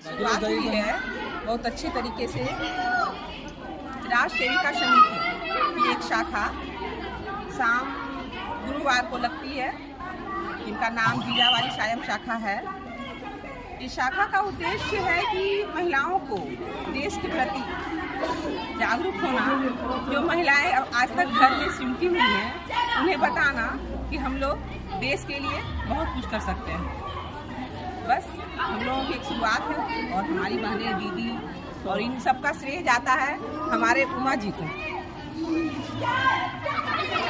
शुरुआत हुई है बहुत अच्छी तरीके से। राष्ट्र सेविका समिति की एक शाखा शाम गुरुवार को लगती है, इनका नाम जीजावाली सायम शाखा है। इस शाखा का उद्देश्य है कि महिलाओं को देश के प्रति जागरूक होना। जो महिलाएं आज तक घर में सिमटी हुई हैं, उन्हें बताना कि हम लोग देश के लिए बहुत कुछ कर सकते हैं। बस हम लोगों की एक शुरुआत है और हमारी बहनें, दीदी और इन सब का श्रेय जाता है हमारे उमा जी को,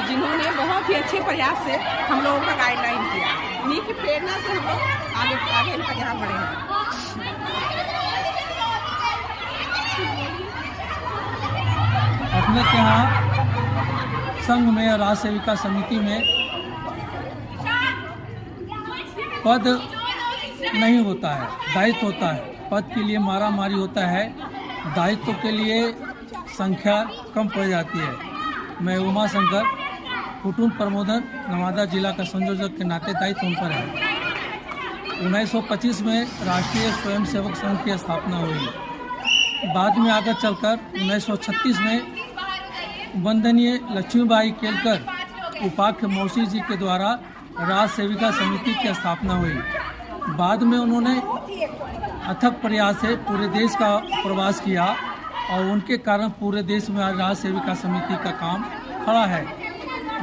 जिन्होंने बहुत ही अच्छे प्रयास से हम लोगों का गाइडलाइन किया। उन्हीं की प्रेरणा से हम लोग आगे इनका यहाँ बढ़े हैं। अपने के यहाँ संघ में राष्ट्र सेविका समिति में पद नहीं होता है, दायित्व होता है। पद के लिए मारा मारी होता है, दायित्व के लिए संख्या कम पड़ जाती है। मैं उमा शंकर कुटुंब प्रबोधन नवादा जिला का संयोजक के नाते दायित्व उन पर है। 1925 में राष्ट्रीय स्वयंसेवक संघ की स्थापना हुई। बाद में आगे चलकर 1936 में वंदनीय लक्ष्मीबाई केलकर उपाख्य मौसी जी के द्वारा राष्ट्र सेविका समिति की स्थापना हुई। बाद में उन्होंने अथक प्रयास से पूरे देश का प्रवास किया और उनके कारण पूरे देश में आज राष्ट्र सेविका समिति का काम खड़ा है।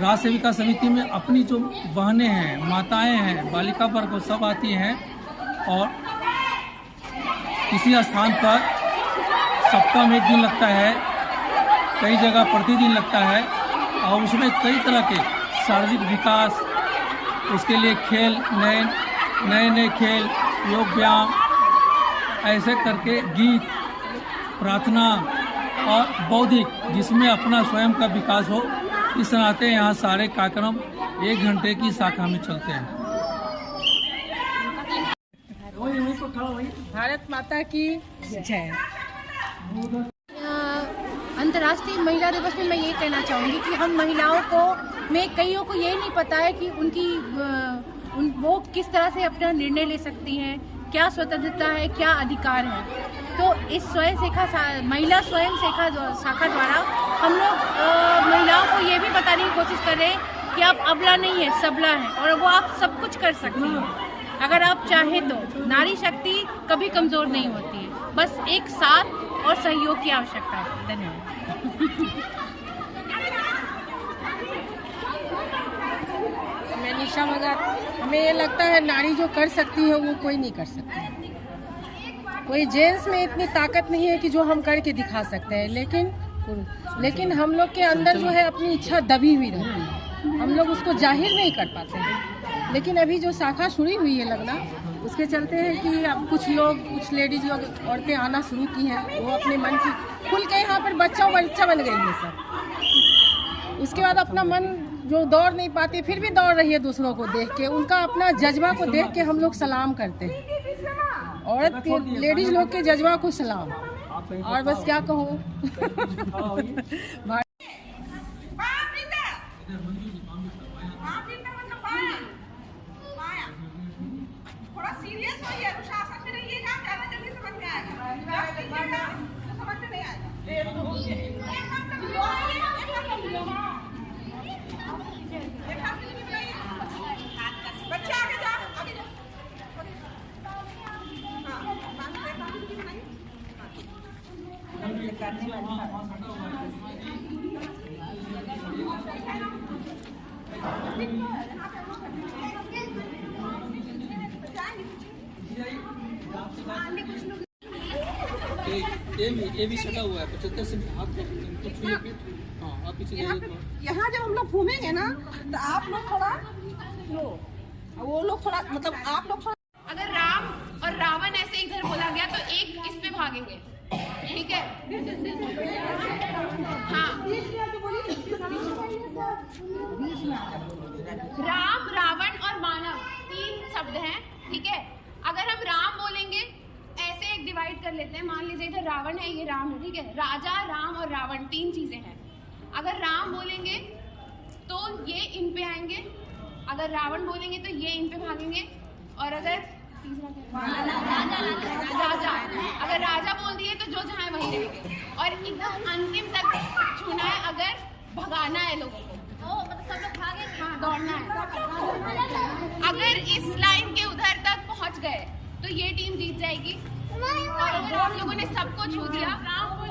राष्ट्र सेविका समिति में अपनी जो बहनें हैं, माताएं हैं, बालिका वर्ग सब आती हैं और किसी स्थान पर सप्ताह में एक दिन लगता है, कई जगह प्रतिदिन लगता है और उसमें कई तरह के शारीरिक विकास, उसके लिए खेल, नए खेल, योग व्यायाम, ऐसे करके गीत, प्रार्थना और बौद्धिक, जिसमें अपना स्वयं का विकास हो, इस नाते यहाँ सारे कार्यक्रम 1 घंटे की शाखा में चलते हैं। भारत माता की जय। अंतर्राष्ट्रीय महिला दिवस में मैं ये कहना चाहूँगी कि हम महिलाओं को में कईयों को ये नहीं पता है कि वो किस तरह से अपना निर्णय ले सकती हैं, क्या स्वतंत्रता है, क्या अधिकार है। तो इस महिला स्वयं शाखा द्वारा हम लोग महिलाओं को ये भी बताने की कोशिश कर रहे हैं कि आप अबला नहीं है, सबला है और वो आप सब कुछ कर सकती हैं अगर आप चाहें तो। नारी शक्ति कभी कमज़ोर नहीं होती है, बस एक साथ और सहयोग की आवश्यकता है। धन्यवाद। मैं निशा मगर, हमें ये लगता है नारी जो कर सकती है वो कोई नहीं कर सकती। कोई जेंट्स में इतनी ताकत नहीं है कि जो हम करके दिखा सकते हैं, लेकिन हम लोग के अंदर जो है अपनी इच्छा दबी हुई रहती है, हम लोग उसको जाहिर नहीं कर पाते हैं। लेकिन अभी जो शाखा शुरू हुई है लगना, उसके चलते हैं कि अब कुछ लेडीज लोग, औरतें आना शुरू की हैं। वो अपने मन की खुल के यहाँ पर बच्चा बन गई है सब। उसके बाद अपना मन जो दौड़ नहीं पाती फिर भी दौड़ रही है दूसरों को देख के, उनका अपना जज्बा को देख के हम लोग सलाम करते हैं। औरत के, लेडीज लोग के जज्बा को सलाम। और बस क्या कहूँ। थोड़ा सीरियस होइए, अनुशासन में रहिएगा, ज़्यादा जल्दी समझ में आएगा। समझ में नहीं आएगा। बच्चे आगे जा, आगे जा। ये भी सटा हुआ है 75 से हाथ हाँ, पीछे यहाँ जब हम लोग घूमेंगे ना तो आप लोग थोड़ा वो लोग थोड़ा मतलब आप लोग थोड़ा। अगर राम और रावण ऐसे इधर बोला गया तो एक इस पे भागेंगे, ठीक है। हाँ, राम, रावण और मानव 3 शब्द हैं, ठीक है। अगर हम राम बोलेंगे ऐसे एक डिवाइड कर लेते हैं, मान लीजिए इधर रावण है, ये राम है, ठीक है। राजा, राम और रावण 3 चीजें हैं। अगर राम बोलेंगे तो ये इन पे आएंगे, अगर रावण बोलेंगे तो ये इन पे भागेंगे, और अगर तीसरा क्या, राजा और एकदम अंतिम तक छूना है, अगर भगाना है लोगों को, मतलब सब लोग भागे, हाँ दौड़ना है। अगर इस लाइन के उधर तक पहुंच गए तो ये टीम जीत जाएगी। और अगर आप लोगों ने सबको छू दिया, रावण